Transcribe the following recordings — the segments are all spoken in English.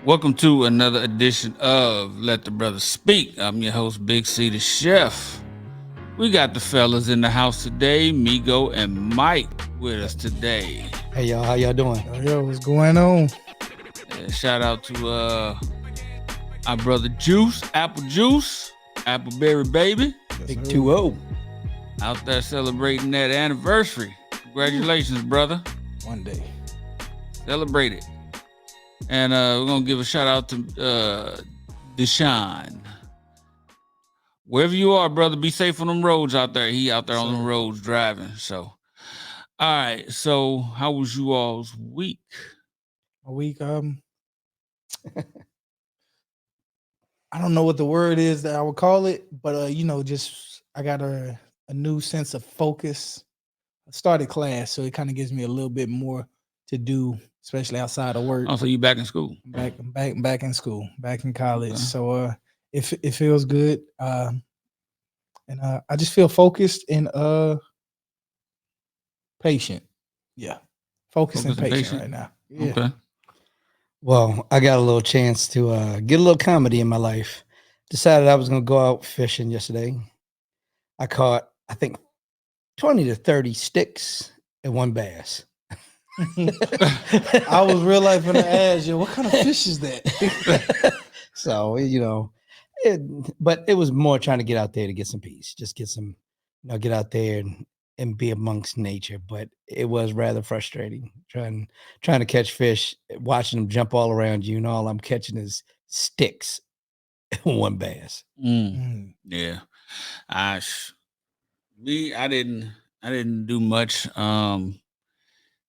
Welcome to another edition of Let the Brothers Speak. I'm your host, Big C the Chef. We got the fellas in the house today, Migo and Mike with us today. Hey y'all, how y'all doing? Yo, what's going on? Shout out to our brother Juice, Apple Juice, Appleberry Baby, Big 2-0. out there celebrating that anniversary. Congratulations, brother. One day. Celebrate it. And we're going to give a shout out to Deshaun. Wherever you are, brother, be safe on them roads out there. He out there on the roads driving. So, all right. So, how was you all's week? A week, I don't know what the word is that I would call it, but just I got a new sense of focus. I started class, so it kind of gives me a little bit more to do, especially outside of work. Oh, so you back in school? Back in school, back in college. Okay. So it feels good. And I just feel focused and patient. Yeah. Focused and patient right now. Yeah. Okay. Well, I got a little chance to get a little comedy in my life. Decided I was going to go out fishing yesterday. I caught, I think, 20 to 30 sticks and one bass. I was real life gonna ask you, what kind of fish is that? So, but it was more trying to get out there to get some peace, just get some, get out there and be amongst nature. But it was rather frustrating trying to catch fish, watching them jump all around you, and all I'm catching is sticks and one bass. Yeah. I didn't do much.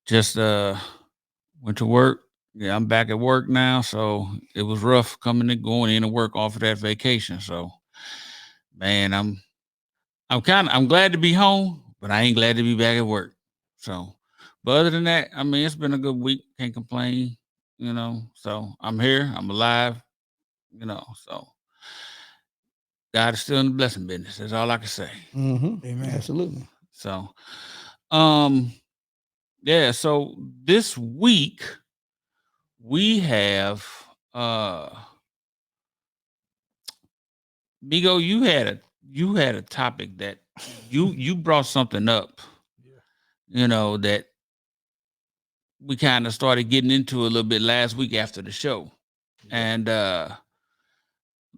Just went to work. Yeah, I'm back at work now, so it was rough coming and going into work off of that vacation. So, man, I'm glad to be home, but I ain't glad to be back at work. So, but other than that, I mean, it's been a good week. Can't complain, So I'm here. I'm alive, So God is still in the blessing business. That's all I can say. Mm-hmm. Amen. Absolutely. So, yeah. So this week we have Migo. You had a topic that you brought something up. That we kind of started getting into a little bit last week after the show, and I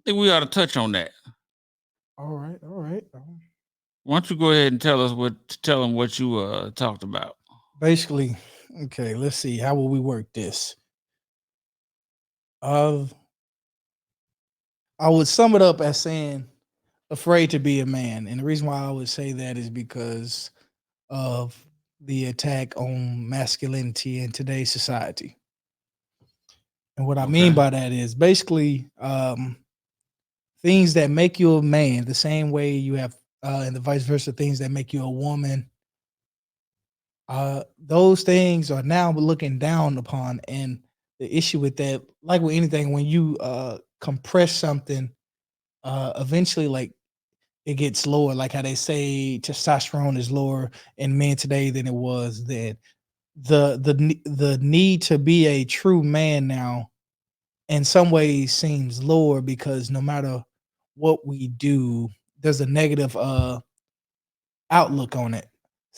think we ought to touch on that. All right. Why don't you go ahead and tell them what you talked about? Basically, okay, let's see. How will we work this? I would sum it up as saying afraid to be a man. And the reason why I would say that is because of the attack on masculinity in today's society. And what I mean by that is basically things that make you a man, the same way you have and the vice versa, things that make you a woman. Those things are now looking down upon. And the issue with that, like with anything, when you compress something, eventually like it gets lower, like how they say testosterone is lower in men today than it was then. The need to be a true man now in some ways seems lower because no matter what we do, there's a negative outlook on it.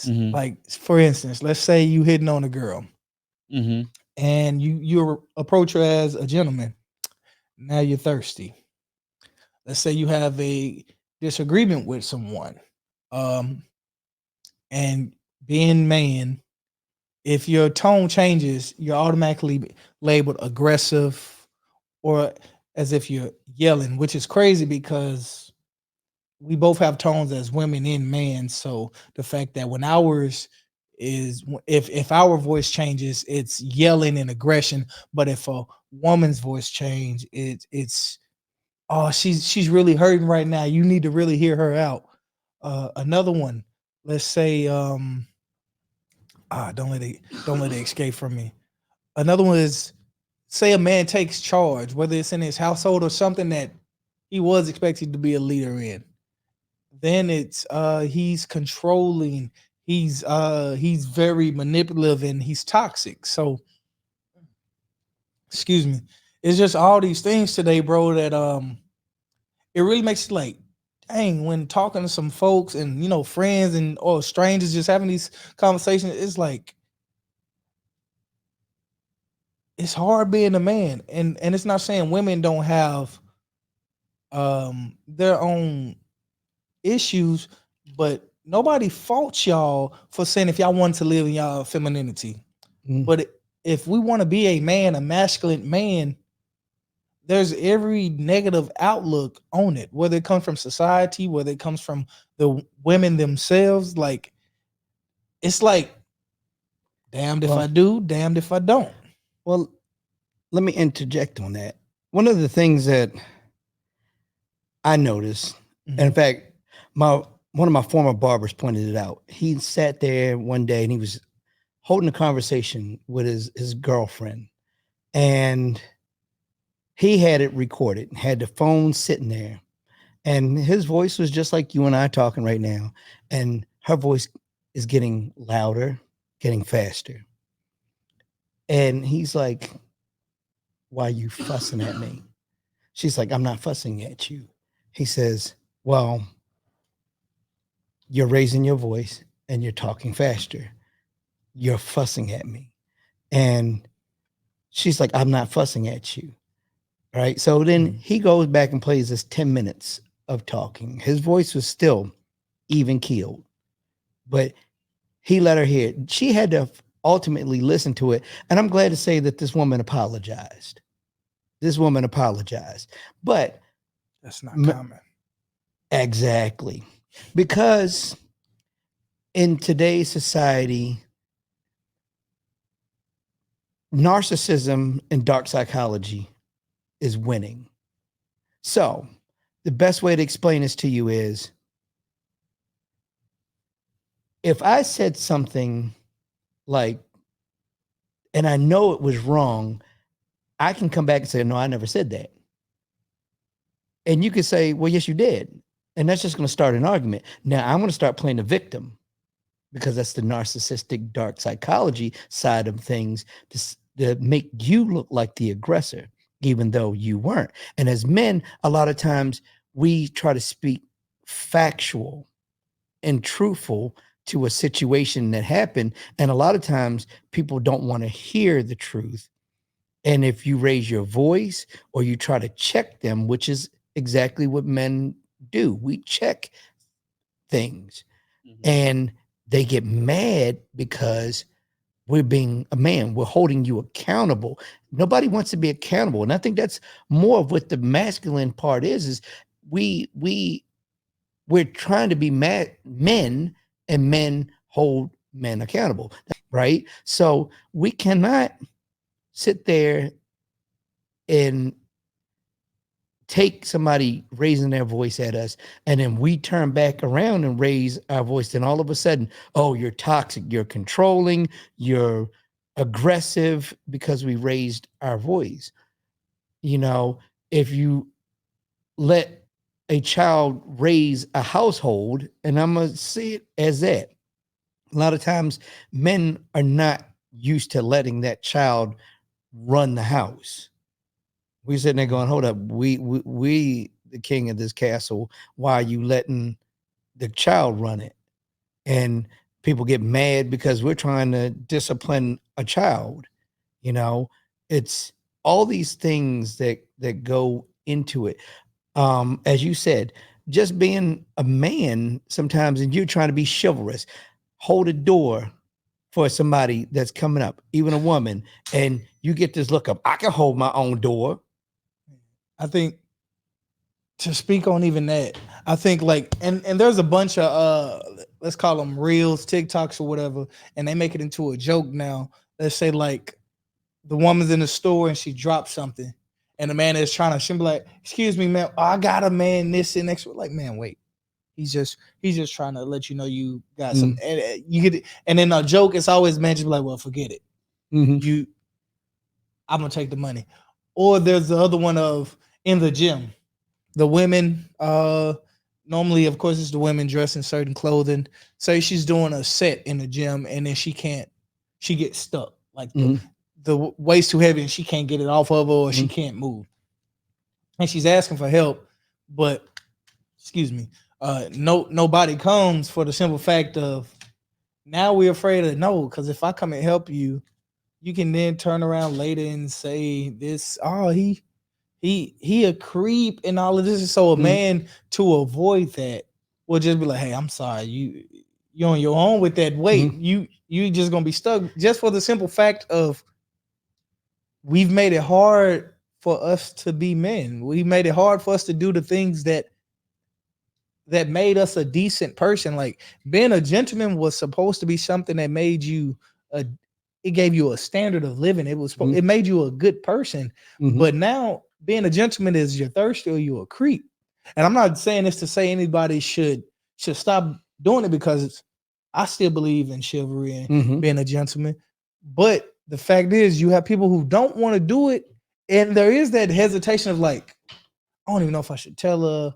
Like for instance, let's say you hitting on a girl and you approach her as a gentleman. Now you're thirsty. Let's say you have a disagreement with someone. And being man, if your tone changes, you're automatically labeled aggressive or as if you're yelling, which is crazy because we both have tones as women and men. So the fact that when ours is if our voice changes, it's yelling and aggression. But if a woman's voice change, it's oh, she's really hurting right now. You need to really hear her out. Another one, let's say don't let it escape from me. Another one is say a man takes charge, whether it's in his household or something that he was expected to be a leader in. Then it's he's controlling, he's very manipulative and he's toxic. So excuse me. it's just all these things today, bro, that it really makes you like, dang, when talking to some folks and friends and or strangers just having these conversations, it's like it's hard being a man. And it's not saying women don't have their own issues, but nobody faults y'all for saying if y'all want to live in y'all femininity. Mm. But if we want to be a man, a masculine man, there's every negative outlook on it, whether it comes from society, whether it comes from the women themselves. Like, it's like, damned if I do, damned if I don't. Well, let me interject on that. One of the things that I noticed, and in fact, one of my former barbers pointed it out. He sat there one day and he was holding a conversation with his girlfriend, and he had it recorded, had the phone sitting there, and his voice was just like you and I talking right now, and her voice is getting louder, getting faster. And he's like, "Why are you fussing at me?" She's like, "I'm not fussing at you." He says, "Well, you're raising your voice and you're talking faster. You're fussing at me." And she's like, "I'm not fussing at you." Right. So then he goes back and plays this 10 minutes of talking. His voice was still even keeled, but he let her hear it. She had to ultimately listen to it. And I'm glad to say that this woman apologized. But that's not common. Exactly. Because in today's society, narcissism and dark psychology is winning. So the best way to explain this to you is, if I said something like, and I know it was wrong, I can come back and say, "No, I never said that." And you could say, "Well, yes, you did." And that's just going to start an argument. Now I'm going to start playing the victim, because that's the narcissistic dark psychology side of things, to make you look like the aggressor, even though you weren't. And as men, a lot of times we try to speak factual and truthful to a situation that happened. And a lot of times people don't want to hear the truth. And if you raise your voice or you try to check them, which is exactly what men do, we check things. And they get mad because we're being a man. We're holding you accountable. Nobody wants to be accountable. And I think that's more of what the masculine part is we're trying to be men, and men hold men accountable, right? So we cannot sit there and take somebody raising their voice at us, and then we turn back around and raise our voice. Then all of a sudden, oh, you're toxic, you're controlling, you're aggressive because we raised our voice. If you let a child raise a household, and I'm going to see it as that, a lot of times men are not used to letting that child run the house. We sitting there going, "Hold up, we the king of this castle. Why are you letting the child run it?" And people get mad because we're trying to discipline a child. It's all these things that go into it. As you said, just being a man sometimes, and you're trying to be chivalrous, hold a door for somebody that's coming up, even a woman, and you get this look of, "I can hold my own door." I think, to speak on even that, I think and there's a bunch of let's call them reels, TikToks or whatever, and they make it into a joke now. Let's say like the woman's in the store and she drops something, and the man is trying to, she'll be like, "Excuse me, man, I got a man this and next." Like, man, wait. He's just trying to let you know you got some, and you get it. And then a joke, it's always man just be like, "Well, forget it. I'm gonna take the money." Or there's the other one of in the gym, the women, normally, of course, it's the women dressed in certain clothing. Say she's doing a set in the gym, and then she gets stuck. Like the weight's too heavy and she can't get it off of her, or she can't move, and she's asking for help, but excuse me, nobody comes, for the simple fact of now we're afraid of no, because if I come and help you, you can then turn around later and say this, oh, he a creep and all of this. And so a man, to avoid that, will just be like, hey, I'm sorry, you're on your own with that weight. You just gonna be stuck, just for the simple fact of we've made it hard for us to be men. We made it hard for us to do the things that made us a decent person. Like being a gentleman was supposed to be something that made you it gave you a standard of living. It was it made you a good person. But now being a gentleman is you're thirsty or you're a creep. And I'm not saying this to say anybody should stop doing it, because I still believe in chivalry and being a gentleman. But the fact is, you have people who don't want to do it, and there is that hesitation of like, I don't even know if I should tell her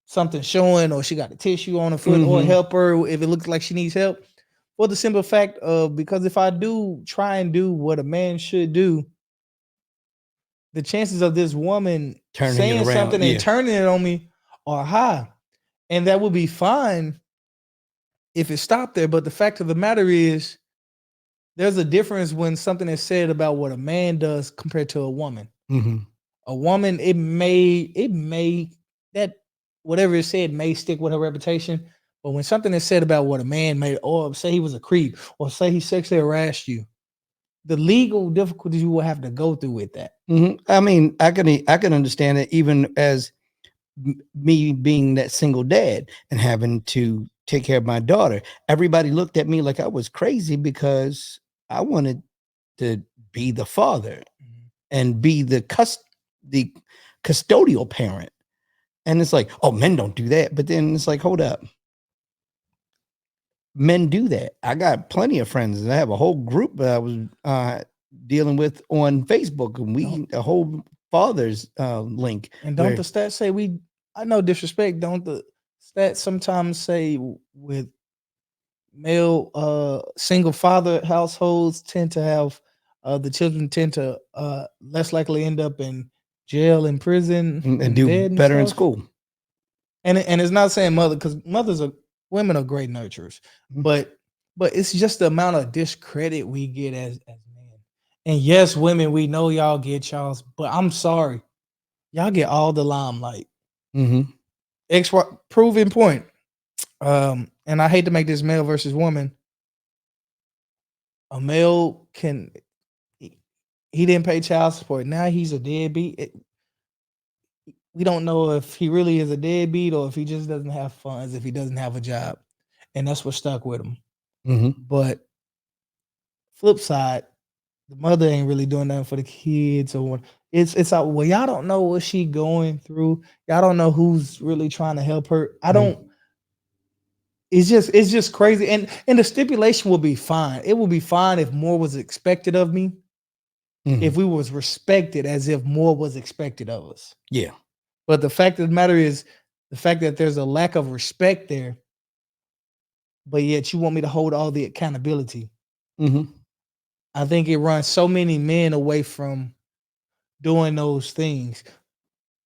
something showing, or she got a tissue on her foot, or help her if it looks like she needs help. For the simple fact of, because if I do try and do what a man should do, the chances of this woman saying something and turning it on me are high. And that would be fine if it stopped there. But the fact of the matter is, there's a difference when something is said about what a man does compared to a woman. A woman, it may that whatever is said may stick with her reputation. But when something is said about what a man made, or say he was a creep, or say he sexually harassed you, the legal difficulties you will have to go through with that. I mean, I can understand it, even as me being that single dad and having to take care of my daughter. Everybody looked at me like I was crazy because I wanted to be the father and be the custodial parent. And it's like, oh, men don't do that. But then it's like, hold up. Men do that. I got plenty of friends, and I have a whole group that I was dealing with on Facebook, and a whole father's link. And don't the stats say I know disrespect, don't the stats sometimes say with male single father households tend to have the children tend to less likely end up in jail and prison and do better in school. And it's not saying mother, because women are great nurturers, but it's just the amount of discredit we get as men. And yes, women, we know y'all get y'all's, but I'm sorry, y'all get all the limelight. Proven point. And I hate to make this male versus woman. A male he didn't pay child support. Now he's a deadbeat. We don't know if he really is a deadbeat or if he just doesn't have funds, if he doesn't have a job. And that's what stuck with him. But flip side, the mother ain't really doing nothing for the kids, or it's like, well, y'all don't know what she going through. Y'all don't know who's really trying to help her. It's just crazy. And the stipulation will be fine. It will be fine if more was expected of me. If we was respected as if more was expected of us. Yeah. But the fact of the matter is, the fact that there's a lack of respect there, but yet you want me to hold all the accountability. I think it runs so many men away from doing those things.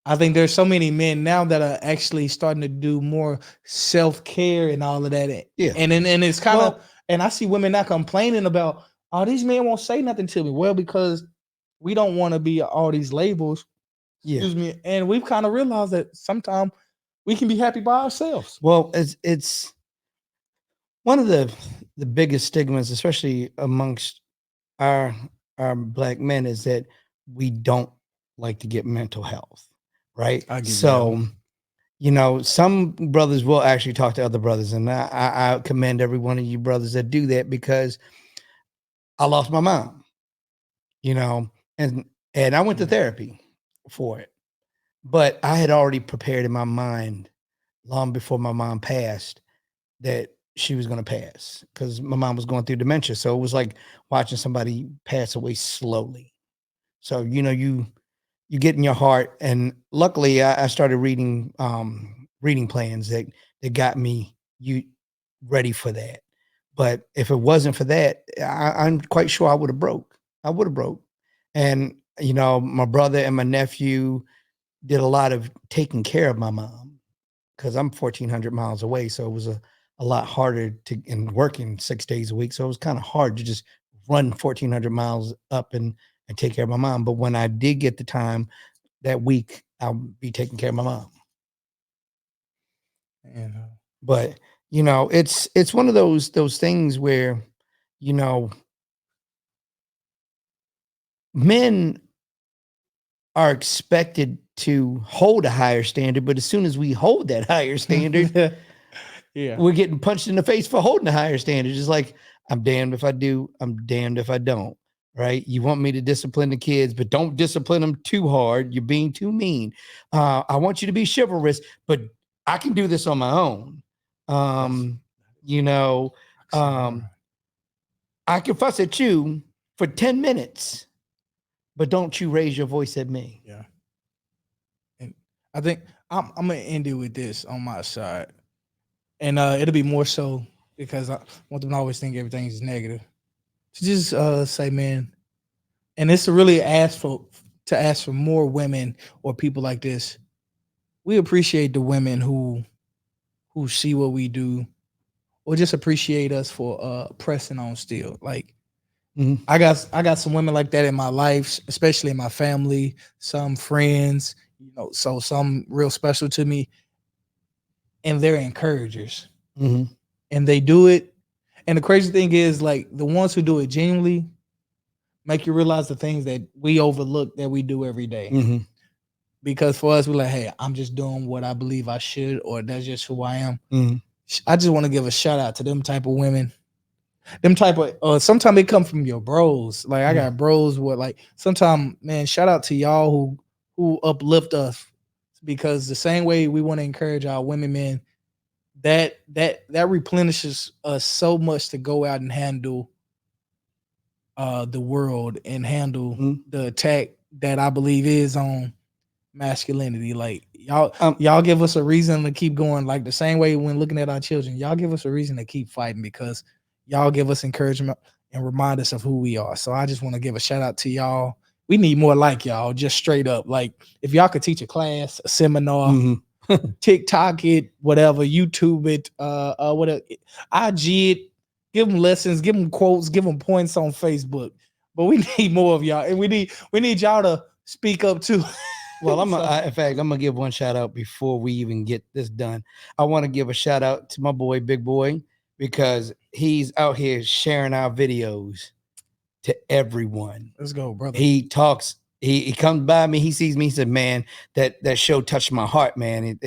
I think there's so many men now that are actually starting to do more self-care and all of that. Yeah. And it's kind of, and I see women now complaining about, oh, these men won't say nothing to me. Well, because we don't want to be all these labels. Excuse me. And we've kind of realized that sometimes we can be happy by ourselves. Well, it's one of the biggest stigmas, especially amongst our Black men, is that we don't like to get mental health, right? So, some brothers will actually talk to other brothers, and I commend every one of you brothers that do that, because I lost my mom, and I went to therapy for it, but I had already prepared in my mind long before my mom passed that she was going to pass, because my mom was going through dementia. So it was like watching somebody pass away slowly. So, you get in your heart. And luckily I started reading plans that got me ready for that. But if it wasn't for that, I'm quite sure I would have broke. I would have broke. And my brother and my nephew did a lot of taking care of my mom because I'm 1,400 miles away. So it was a lot harder and working 6 days a week. So it was kind of hard to just run 1,400 miles up and take care of my mom. But when I did get the time that week, I'll be taking care of my mom. But it's one of those things where men are expected to hold a higher standard, but as soon as we hold that higher standard, we're getting punched in the face for holding a higher standard. It's like, I'm damned if I do, I'm damned if I don't. Right? You want me to discipline the kids, but don't discipline them too hard. You're being too mean. I want you to be chivalrous, but I can do this on my own. I can fuss at you for 10 minutes, but don't you raise your voice at me. Yeah. And I think I'm going to end it with this on my side. And it'll be more so because I want them to always think everything is negative. To just say, man, and it's to really ask for more women or people like this. We appreciate the women who see what we do, or just appreciate us for pressing on still. Like, I got some women like that in my life, especially in my family, some friends, so some real special to me, and they're encouragers, and they do it. And the crazy thing is, like, the ones who do it genuinely make you realize the things that we overlook that we do every day. Because for us, we're like, hey, I'm just doing what I believe I should, or that's just who I am. I just want to give a shout out to them type of women. Them type of, sometimes they come from your bros. Like, I got bros where, like, sometimes, man, shout out to y'all who uplift us, because the same way we want to encourage our women, man, that replenishes us so much to go out and handle the world and handle the attack that I believe is on masculinity. Like, y'all give us a reason to keep going. Like, the same way when looking at our children, y'all give us a reason to keep fighting, because y'all give us encouragement and remind us of who we are. So I just want to give a shout out to y'all. We need more like y'all, just straight up. Like, if y'all could teach a class, a seminar, TikTok it, whatever, YouTube it, whatever, IG it, give them lessons, give them quotes, give them points on Facebook. But we need more of y'all, and we need y'all to speak up too. Well, in fact, I'm gonna give one shout out before we even get this done. I want to give a shout out to my boy, Big Boy, because he's out here sharing our videos to everyone. Let's go, brother. He talks. He comes by me. He sees me. He said, "Man, that show touched my heart, man.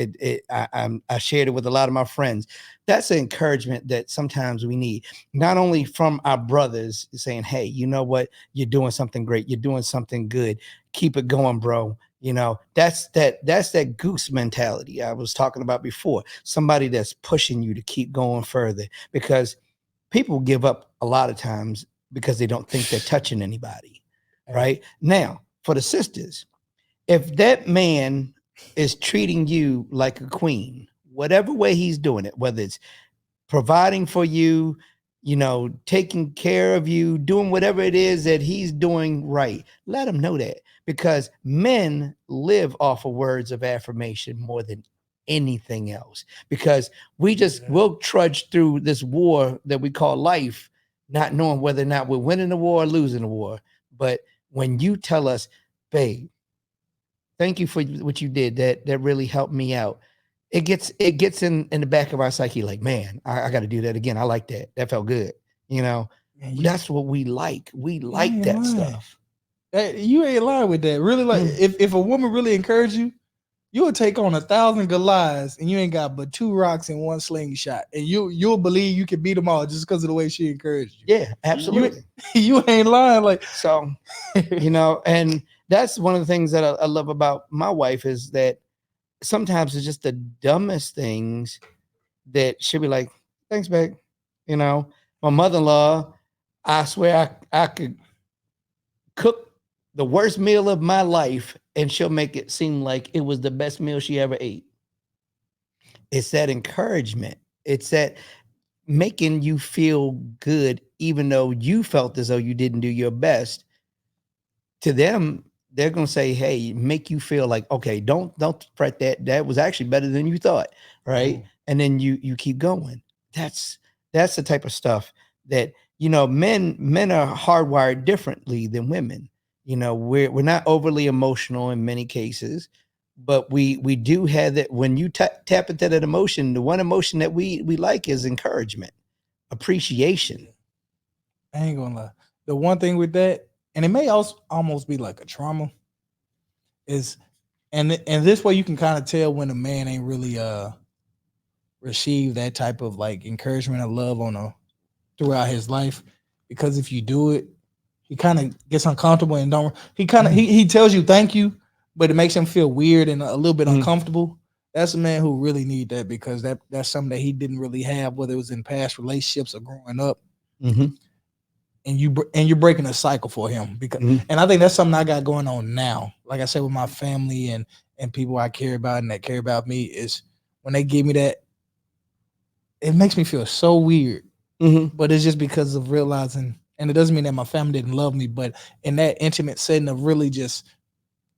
I shared it with a lot of my friends." That's an encouragement that sometimes we need, not only from our brothers saying, "Hey, you know what? You're doing something great. You're doing something good. Keep it going, bro." That's that goose mentality I was talking about before. Somebody that's pushing you to keep going further, because people give up a lot of times because they don't think they're touching anybody. Right now, for the sisters, if that man is treating you like a queen, whatever way he's doing it, whether it's providing for you, taking care of you, doing whatever it is that he's doing right, let him know that, because men live off of words of affirmation more than anything else, because we'll trudge through this war that we call life, not knowing whether or not we're winning the war or losing the war. But when you tell us, babe, thank you for what you did, that really helped me out, it gets in the back of our psyche, like, man, I got to do that again. I like that. That felt good. That's what we like. We like that stuff. You ain't lying with that. Really, like, if a woman really encourage you, you'll take on 1,000 Goliaths and you ain't got but 2 rocks and 1 slingshot, and you'll believe you can beat them all just because of the way she encouraged you. Yeah, absolutely. You ain't lying. Like, so, and that's one of the things that I love about my wife, is that sometimes it's just the dumbest things that she'll be like, thanks, babe. My mother-in-law, I swear I could cook the worst meal of my life and she'll make it seem like it was the best meal she ever ate. It's that encouragement. It's that making you feel good, even though you felt as though you didn't do your best. to them, they're gonna say, "Hey, make you feel like, okay, don't fret that was actually better than you thought, right?" And then you keep going. That's the type of stuff that men are hardwired differently than women. We're not overly emotional in many cases, but we do have that. When you tap into that emotion, the one emotion that we like is encouragement, appreciation. I ain't gonna lie. The one thing with that, and it may also almost be like a trauma, is and this way you can kind of tell when a man ain't really received that type of like encouragement or love throughout his life, because if you do it, he kind of gets uncomfortable and he tells you thank you, but it makes him feel weird and a little bit uncomfortable. That's a man who really need that, because that's something that he didn't really have, whether it was in past relationships or growing up. And you're breaking a cycle for him, because and I think that's something I got going on now. Like I said, with my family and people I care about and that care about me, is when they give me that, it makes me feel so weird. But it's just because of realizing, and it doesn't mean that my family didn't love me, but in that intimate setting of really just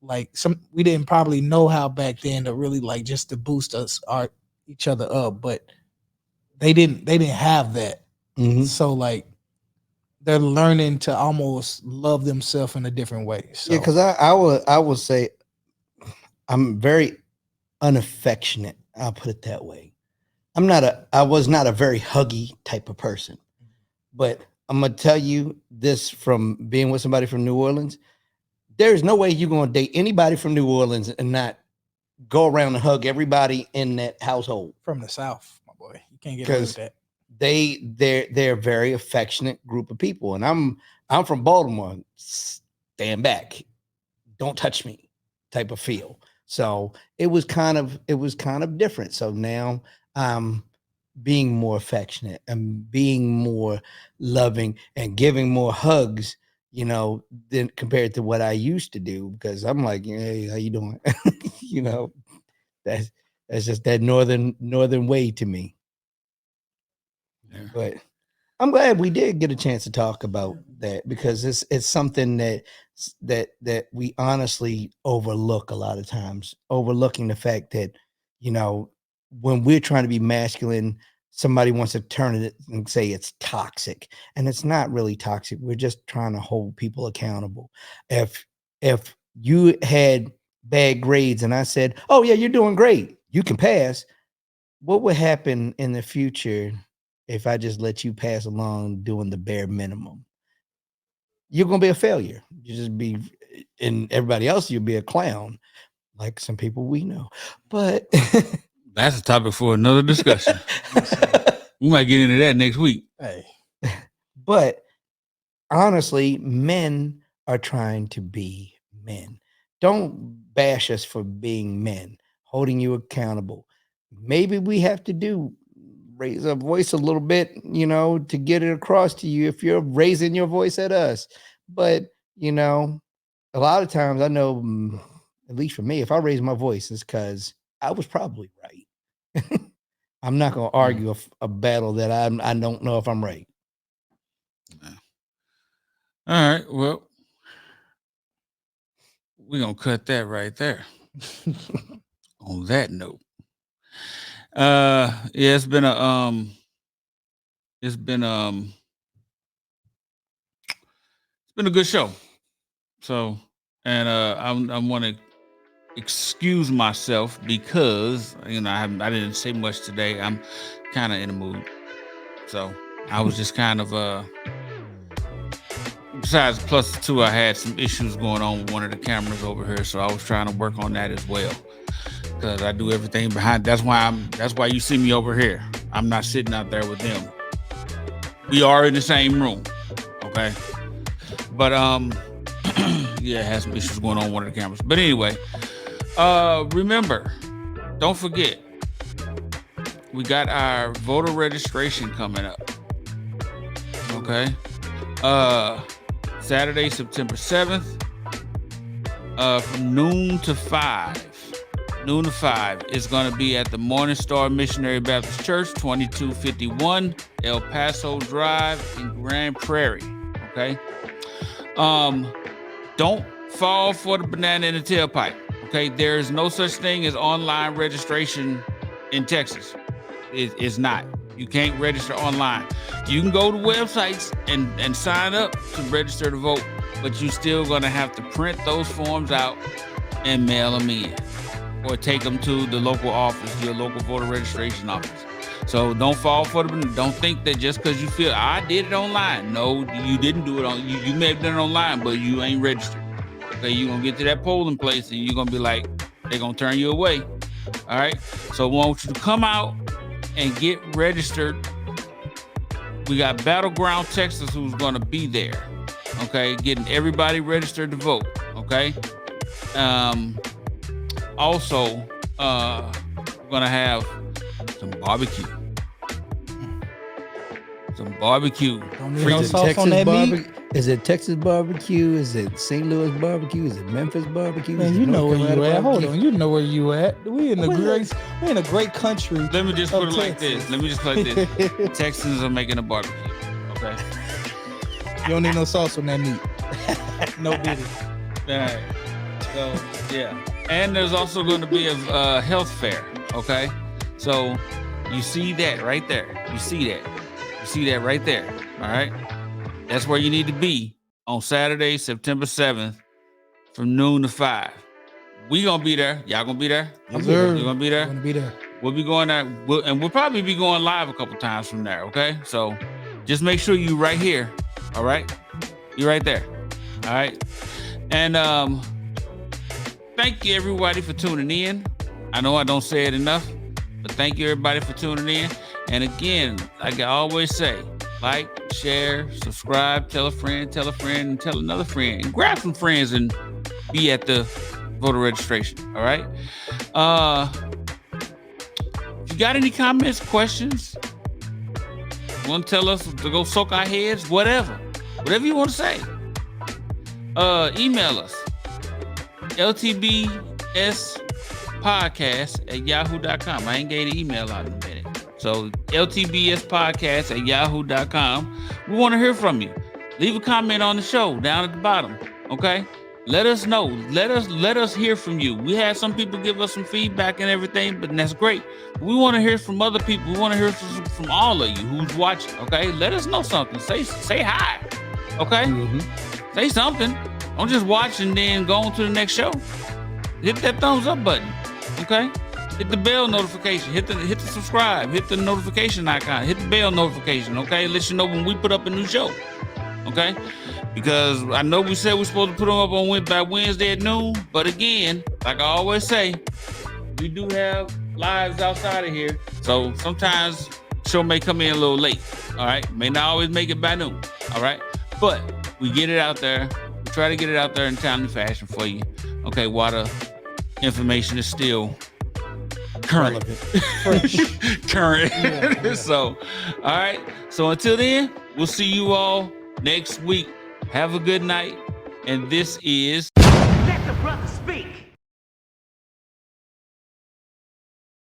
like we didn't probably know how back then to really like just to boost each other up, but they didn't have that. So like they're learning to almost love themselves in a different way. So. Yeah, because I would say I'm very unaffectionate. I'll put it that way. I was not a very huggy type of person, but I'm gonna tell you this from being with somebody from New Orleans. There's no way you're gonna date anybody from New Orleans and not go around and hug everybody in that household. From the South, my boy, you can't get away with that. They're a very affectionate group of people, and I'm from Baltimore. Stand back, don't touch me, type of feel. So it was kind of different. So now I'm being more affectionate and being more loving and giving more hugs, than compared to what I used to do, because I'm like, hey, how you doing? That's just that northern way to me. Yeah. But I'm glad we did get a chance to talk about that, because it's something that we honestly overlook a lot of times, overlooking the fact that, when we're trying to be masculine, somebody wants to turn it and say it's toxic, and it's not really toxic. We're just trying to hold people accountable. If you had bad grades and I said, oh yeah, you're doing great, you can pass, what would happen in the future if I just let you pass along doing the bare minimum? You're going to be a failure. You just be, and everybody else, you'll be a clown, like some people we know. But that's a topic for another discussion. We might get into that next week. Hey, but honestly, men are trying to be men. Don't bash us for being men, holding you accountable. Maybe we have to raise our voice a little bit, to get it across to you if you're raising your voice at us. But, a lot of times I know, at least for me, if I raise my voice, it's because I was probably right. I'm not going to argue a battle that I don't know if I'm right. All right. Well, we're going to cut that right there. On that note. Yeah, it's been a good show. So, and I want to excuse myself because I didn't say much today. I'm kind of in a mood, so I was just kind of besides plus two, I had some issues going on with one of the cameras over here, so I was trying to work on that as well, because I do everything behind. That's why you see me over here. I'm not sitting out there with them. We are in the same room, okay? But yeah, I had some issues going on with one of the cameras. But anyway, remember, don't forget, we got our voter registration coming up. Okay. Saturday, September 7th, from noon to 5. Noon to 5 is going to be at the Morning Star Missionary Baptist Church, 2251 El Paso Drive in Grand Prairie. Okay. Don't fall for the banana in the tailpipe. Okay, there is no such thing as online registration in Texas. It's not. You can't register online. You can go to websites and sign up to register to vote, but you're still gonna have to print those forms out and mail them in, or take them to the local office, your local voter registration office. So don't fall for don't think that just because you feel I did it online. No, you didn't do it on. You may have done it online, but you ain't registered. Okay, you're gonna get to that polling place and you're gonna be like, they're gonna turn you away. All right. So I want you to come out and get registered. We got Battleground Texas who's gonna be there. Okay, getting everybody registered to vote. Okay. Also, we're gonna have some barbecue. Some barbecue. Don't need no sauce on that meat. Is it Texas barbecue? Is it St. Louis barbecue? Is it Memphis barbecue? Man, you know where you at. Hold on, you know where you at. We in a great country. Let me just put it like this. Texans are making a barbecue. Okay. You don't need no sauce on that meat. No bitty. All right. So yeah, and there's also going to be a health fair. Okay. So you see that right there. You see that right there. All right. That's where you need to be on Saturday, September 7th from noon to 5. We gonna be there. Y'all gonna be there? Yes, sir. You gonna be there? I'm gonna be there. We'll be going there. We'll probably be going live a couple times from there. Okay. So just make sure you right here. All right. You're right there. All right. And thank you everybody for tuning in. I know I don't say it enough, but thank you everybody for tuning in. And again, like I always say, like, share, subscribe, tell a friend, and tell another friend, and grab some friends and be at the voter registration. All right. If you got any comments, questions, want to tell us to go soak our heads, whatever you want to say, email us ltbspodcast@yahoo.com. I ain't gave the email out in a minute. So ltbspodcast@yahoo.com. We want to hear from you. Leave a comment on the show down at the bottom. Okay. Let us know. Let us hear from you. We had some people give us some feedback and everything, but that's great. We want to hear from other people. We want to hear from all of you who's watching. Okay. Let us know something. Say hi. Okay. Mm-hmm. Say something. Don't just watch and then go on to the next show. Hit that thumbs up button. Okay. Hit the bell notification. Hit the subscribe. Hit the notification icon. Hit the bell notification. Okay, let you know when we put up a new show. Okay, because I know we said we're supposed to put them up by Wednesday at noon, but again, like I always say, we do have lives outside of here, so sometimes the show may come in a little late. All right, may not always make it by noon. All right, but we get it out there. We try to get it out there in timely fashion for you. Okay, while the information is still current. Current. Yeah. So, all right. So until then, we'll see you all next week. Have a good night. And this is